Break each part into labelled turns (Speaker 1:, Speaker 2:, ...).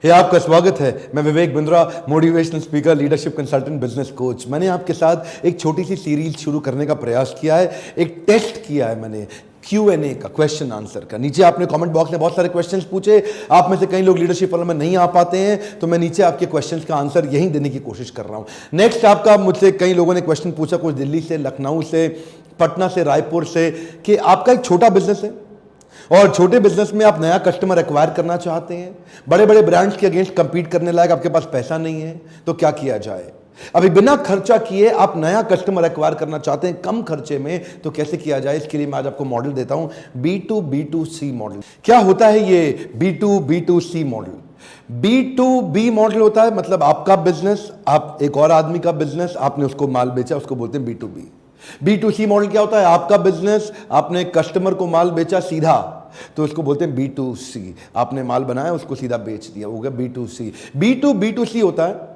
Speaker 1: आपका स्वागत है। मैं Vivek Bindra, motivational speaker, leadership consultant, business coach. मैंने आपके साथ एक छोटी सी सीरीज शुरू करने का प्रयास किया है। एक टेस्ट किया है मैंने Q&A का, क्वेश्चन आंसर का। नीचे आपने कमेंट बॉक्स में बहुत सारे क्वेश्चंस पूछे। आप में से कई लोग लीडरशिप वालों में नहीं आ पाते हैं, तो मैं नीचे आपके क्वेश्चंस का आंसर यहीं देने की कोशिश कर रहा हूं। नेक्स्ट आपका मुझसे कई लोगों ने क्वेश्चन पूछा, कुछ दिल्ली से, लखनऊ से, पटना से, रायपुर से, कि आपका एक छोटा बिजनेस है और छोटे बिजनेस में आप नया कस्टमर एक्वायर करना चाहते हैं, बड़े बड़े ब्रांड्स के अगेंस्ट कंपीट करने लायक आपके पास पैसा नहीं है, तो क्या किया जाए। अभी बिना खर्चा किए आप नया कस्टमर एक्वायर करना चाहते हैं कम खर्चे में, तो कैसे किया जाए। इसके लिए मैं आज आपको मॉडल देता हूं, B2B2C मॉडल। क्या होता है ये B2B2C मॉडल? B2B मॉडल होता है मतलब आपका बिजनेस, आप एक और आदमी का बिजनेस, आपने उसको माल बेचा, उसको बोलते हैं B2B। B2C मॉडल क्या होता है? आपका बिजनेस, आपने कस्टमर को माल बेचा सीधा, तो उसको बोलते हैं B2C। आपने माल बनाया, उसको सीधा बेच दिया, हो गया B2C। B2B2C होता है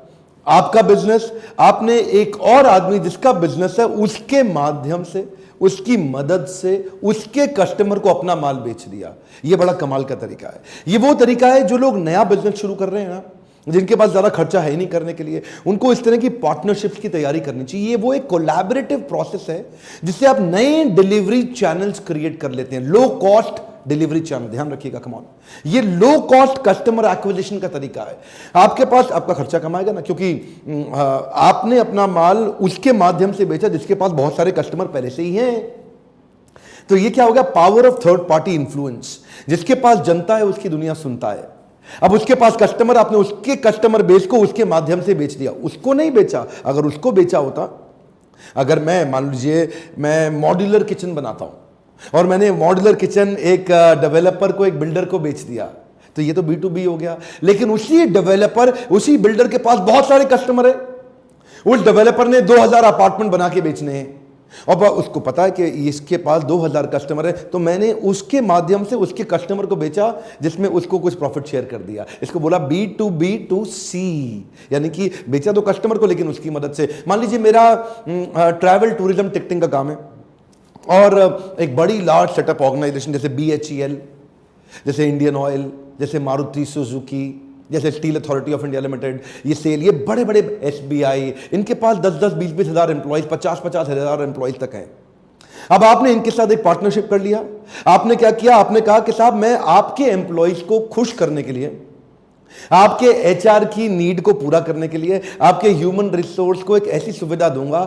Speaker 1: आपका बिजनेस, आपने एक और आदमी जिसका बिजनेस है उसके माध्यम से, उसकी मदद से उसके कस्टमर को अपना माल बेच दिया। यह बड़ा कमाल का तरीका है। यह वो तरीका है जो लोग नया बिजनेस शुरू कर रहे हैं ना, जिनके पास ज्यादा खर्चा है नहीं करने के लिए, उनको इस तरह की पार्टनरशिप्स की तैयारी करनी चाहिए। ये वो एक कोलैबोरेटिव प्रोसेस है जिससे आप नए डिलीवरी चैनल्स क्रिएट कर लेते हैं। लो कॉस्ट डिलीवरी चैनल, ध्यान रखिएगा, कम ऑन, ये लो कॉस्ट कस्टमर एक्विजिशन का तरीका है। आपके पास आपका खर्चा कमाएगा ना, क्योंकि आपने अपना माल उसके माध्यम से बेचा जिसके पास बहुत सारे कस्टमर पहले से ही हैं। तो ये क्या हो गया? Power of third party influence. जिसके पास जनता है उसकी दुनिया सुनता है। अब उसके पास कस्टमर, आपने उसके कस्टमर बेस को उसके माध्यम से बेच दिया, उसको नहीं बेचा। अगर उसको बेचा होता, अगर मैं, मान लीजिए मैं मॉड्यूलर किचन बनाता हूं और मैंने मॉड्यूलर किचन एक डेवलपर को, एक बिल्डर को बेच दिया, तो ये तो B2B हो गया। लेकिन उसी डेवलपर, उसी बिल्डर के पास बहुत सारे कस्टमर है। उस डेवलपर ने 2000 अपार्टमेंट बना के बेचने हैं और उसको पता है कि इसके पास 2000 कस्टमर है, तो मैंने उसके माध्यम से उसके कस्टमर को बेचा, जिसमें उसको कुछ प्रॉफिट शेयर कर दिया। इसको बोला B2B2C, यानी कि बेचा तो कस्टमर को लेकिन उसकी मदद से। मान लीजिए मेरा ट्रैवल टूरिज्म टिकटिंग का काम है और एक बड़ी लार्ज सेटअप ऑर्गेनाइजेशन जैसे BHEL, जैसे इंडियन ऑयल, जैसे मारुति सुजुकी, जैसे steel authority of India limited, ये सेल, ये बड़े बड़े SBI, इनके पास 10-10, 20-20 हजार एम्प्लॉइज, 50-50 हजार एम्प्लॉइज तक हैं। अब आपने इनके साथ एक पार्टनरशिप कर लिया। आपने क्या किया? आपने कहा कि साहब मैं आपके एम्प्लॉइज को खुश करने के लिए, आपके HR की नीड को पूरा करने के लिए, आपके ह्यूमन रिसोर्स को एक ऐसी सुविधा दूंगा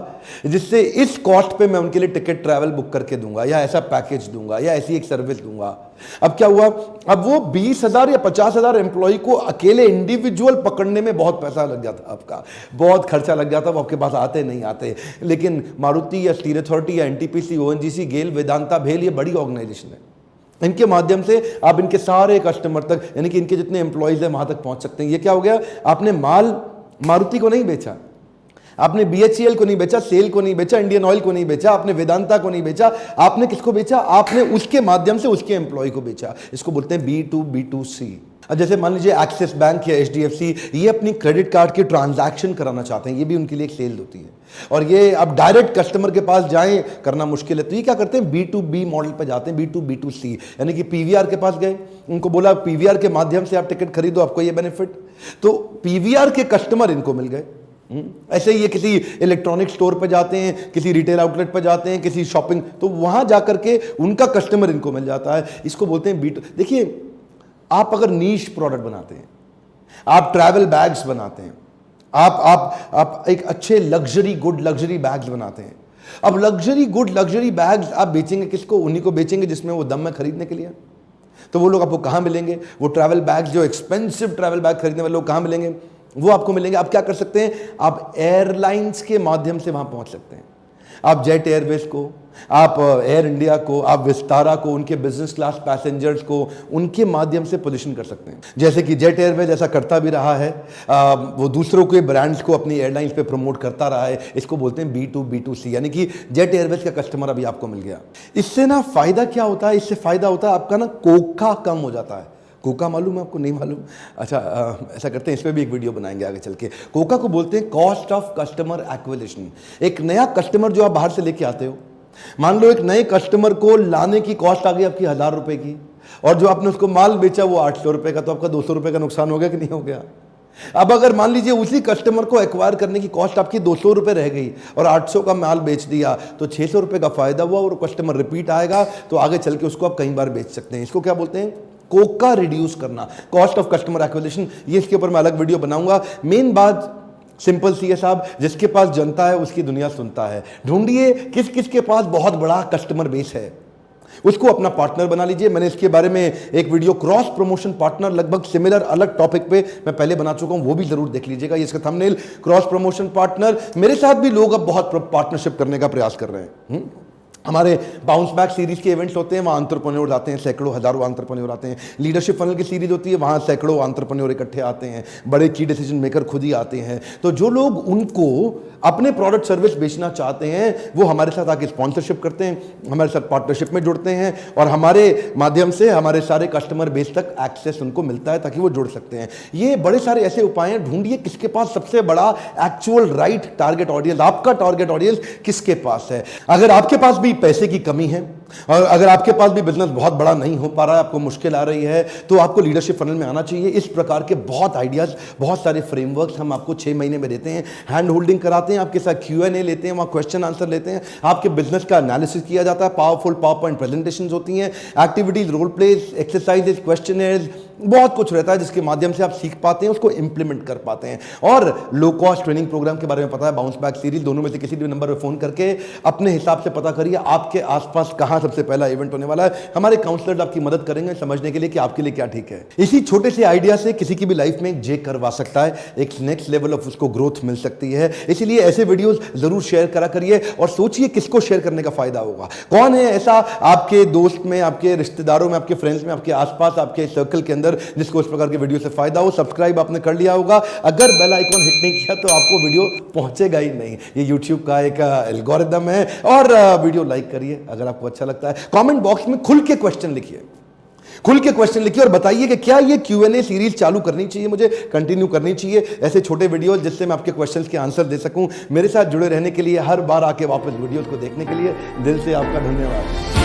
Speaker 1: जिससे इस कॉस्ट पे मैं उनके लिए टिकट ट्रैवल बुक करके दूंगा, या ऐसा पैकेज दूंगा, या ऐसी एक सर्विस दूंगा। अब क्या हुआ? अब वो 20,000 या 50,000 एम्प्लॉय को अकेले इंडिविजुअल पकड़ने में बहुत पैसा लग जाता, आपका बहुत खर्चा लग जाता, वो आपके पास आते नहीं आते। लेकिन मारुति या स्टील अथॉरिटी या NTPC, ONGC, गेल, वेदांता, भेल, ये बड़ी ऑर्गेनाइजेशन है। इनके माध्यम से आप इनके सारे कस्टमर तक, यानी कि इनके जितने एम्प्लॉइज हैं वहां तक पहुंच सकते हैं। ये क्या हो गया? आपने माल मारुति को नहीं बेचा, आपने BHEL को नहीं बेचा, सेल को नहीं बेचा, इंडियन ऑयल को नहीं बेचा, आपने वेदांता को नहीं बेचा, आपने किसको बेचा? आपने उसके माध्यम से उसके एम्प्लॉय को बेचा। इसको बोलते हैं B2B2C। अब जैसे मान लीजिए एक्सिस बैंक या HDFC, ये अपनी क्रेडिट कार्ड की ट्रांजैक्शन कराना चाहते हैं, ये भी उनके लिए एक सेल होती है। और ये अब डायरेक्ट कस्टमर के पास जाएं करना मुश्किल है, तो ये क्या करते हैं? B2B मॉडल पे जाते हैं, B2B2C, यानी कि PVR के पास गए, उनको बोला PVR के माध्यम से आप टिकट खरीदो, आपको ये बेनिफिट, तो PVR के कस्टमर इनको मिल गए। ऐसे ही ये किसी इलेक्ट्रॉनिक स्टोर पे जाते हैं, किसी रिटेल आउटलेट पे जाते हैं, किसी शॉपिंग, तो वहां जाकर के उनका कस्टमर इनको मिल जाता है। इसको बोलते हैं B2। देखिए, आप अगर नीश प्रोडक्ट बनाते हैं, आप ट्रैवल बैग्स बनाते हैं, आप एक अच्छे लग्जरी गुड लग्जरी बैग्स बनाते हैं। अब लग्जरी गुड लग्जरी बैग्स आप बेचेंगे किसको? उन्हीं को बेचेंगे जिसमें वो दम में खरीदने के लिए। तो वो लोग आपको कहां मिलेंगे? वो ट्रैवल बैग्स, जो एक्सपेंसिव ट्रैवल बैग खरीदने वाले लोग कहां मिलेंगे? वो आपको मिलेंगे। आप क्या कर सकते हैं? आप एयरलाइंस के माध्यम से वहां पहुंच सकते हैं। आप जेट एयरवेज को, आप एयर इंडिया को, आप विस्तारा को, उनके बिजनेस क्लास पैसेंजर्स को उनके माध्यम से पोजीशन कर सकते हैं। जैसे कि जेट एयरवेज ऐसा करता भी रहा है, वो दूसरों के ब्रांड्स को अपनी एयरलाइंस पे प्रमोट करता रहा है। इसको बोलते हैं B2B2C, यानी कि जेट एयरवेज का कस्टमर अभी आपको मिल गया। इससे ना फायदा क्या होता है? इससे फायदा होता है आपका ना कोका कम हो जाता है। कोका मालूम है आपको? नहीं मालूम? अच्छा, ऐसा करते हैं, इस पर भी एक वीडियो बनाएंगे आगे चल के। कोका को बोलते हैं कॉस्ट ऑफ कस्टमर एक्विजिशन। एक नया कस्टमर जो आप बाहर से लेके आते हो, मान लो एक नए कस्टमर को लाने की कॉस्ट आ गई आपकी 1000 रुपए की, और जो आपने उसको माल बेचा वो 800 रुपए का, तो आपका 200 रुपए का नुकसान हो गया कि नहीं हो गया? अब अगर मान लीजिए उसी कस्टमर को एक्वायर करने की कॉस्ट आपकी 200 रुपए रह गई और 800 का माल बेच दिया, तो 600 रुपए का फायदा हुआ और कस्टमर रिपीट आएगा, तो आगे चल के उसको आप कई बार बेच सकते हैं। इसको क्या बोलते हैं? कोका रिड्यूस करना, कॉस्ट ऑफ कस्टमर एक्विजिशन। ये इसके ऊपर मैं अलग वीडियो बनाऊंगा। मेन बात सिंपल सी है साहब, जिसके पास जनता है उसकी दुनिया सुनता है। ढूंढिए किस किस के पास बहुत बड़ा कस्टमर बेस है, उसको अपना पार्टनर बना लीजिए। मैंने इसके बारे में एक वीडियो क्रॉस प्रमोशन पार्टनर लगभग सिमिलर अलग टॉपिक पे मैं पहले बना चुका हूं, वो भी जरूर देख लीजिएगा। ये इसका थंबनेल क्रॉस प्रमोशन पार्टनर। मेरे साथ भी लोग अब बहुत पार्टनरशिप करने का प्रयास कर रहे हैं। हमारे बाउंस बैक सीरीज के इवेंट्स होते हैं, वहाँ एंटरप्रेन्योर आते हैं, सैकड़ों हजारों एंटरप्रेन्योर आते हैं। लीडरशिप फनल की सीरीज होती है, वहाँ सैकड़ों एंटरप्रेन्योर इकट्ठे आते हैं, बड़े की डिसीजन मेकर खुद ही आते हैं। तो जो लोग उनको अपने प्रोडक्ट सर्विस बेचना चाहते हैं वो हमारे साथ आके स्पॉन्सरशिप करते हैं, हमारे साथ पार्टनरशिप में जुड़ते हैं और हमारे माध्यम से हमारे सारे कस्टमर बेस तक एक्सेस उनको मिलता है ताकि वो जुड़ सकते हैं। ये बड़े सारे ऐसे उपाय हैं। ढूंढिए किसके पास सबसे बड़ा एक्चुअल राइट टारगेट ऑडियंस, आपका टारगेट ऑडियंस किसके पास है। अगर आपके पास भी पैसे की कमी है और अगर आपके पास भी बिजनेस बहुत बड़ा नहीं हो पा रहा है, आपको मुश्किल आ रही है, तो आपको लीडरशिप फनल में आना चाहिए। इस प्रकार के बहुत आइडियाज, बहुत सारे फ्रेमवर्क्स हम आपको 6 महीने में देते हैं। हैंड होल्डिंग कराते हैं, आपके साथ Q&A लेते हैं, वहां क्वेश्चन आंसर लेते हैं, आपके बिजनेस का एनालिसिस किया जाता है, पावरफुल पावर पॉइंट प्रेजेंटेशंस होती हैं, activities, role plays, exercises, questionnaires, बहुत कुछ रहता है जिसके माध्यम से आप सीख पाते हैं, उसको इंप्लीमेंट कर पाते हैं। और लो कॉस्ट ट्रेनिंग प्रोग्राम के बारे में पता है, बाउंस बैक सीरीज, दोनों में से किसी भी नंबर पर फोन करके अपने हिसाब से पता करिए आपके आसपास कहां सबसे पहला इवेंट होने वाला है। हमारे काउंसलर्स आपकी मदद करेंगे समझने के लिए कि आपके लिए क्या ठीक है। इसी छोटे से आइडिया से किसी की भी लाइफ में जे करवा सकता है, एक नेक्स्ट लेवल ऑफ उसको ग्रोथ मिल सकती है। इसलिए ऐसे वीडियोस जरूर शेयर करा करिए और सोचिए किसको शेयर करने का फायदा होगा। कौन है ऐसा आपके दोस्त में, आपके रिश्तेदारों में, आपके फ्रेंड्स में, आपके आसपास, आपके सर्कल के अंदर जिसको इस प्रकार के वीडियो से फायदा हो। सब्सक्राइब आपने कर लिया होगा, अगर बेल आइकॉन हिट नहीं किया तो आपको वीडियो पहुंचेगा ही नहीं। ये यूट्यूब का एक एल्गोरिदम है। और वीडियो लाइक करिए अगर आपको अच्छा लगता है। कमेंट बॉक्स में खुल के क्वेश्चन लिखिए, खुल के क्वेश्चन लिखिए और बताइए कि क्या ये Q&A सीरीज चालू करनी चाहिए, मुझे कंटिन्यू करनी चाहिए, ऐसे छोटे वीडियोस जिससे मैं आपके क्वेश्चंस के आंसर दे सकूं। मेरे साथ जुड़े रहने के लिए, हर बार आके वापस वीडियोस को देखने के लिए दिल से आपका धन्यवाद।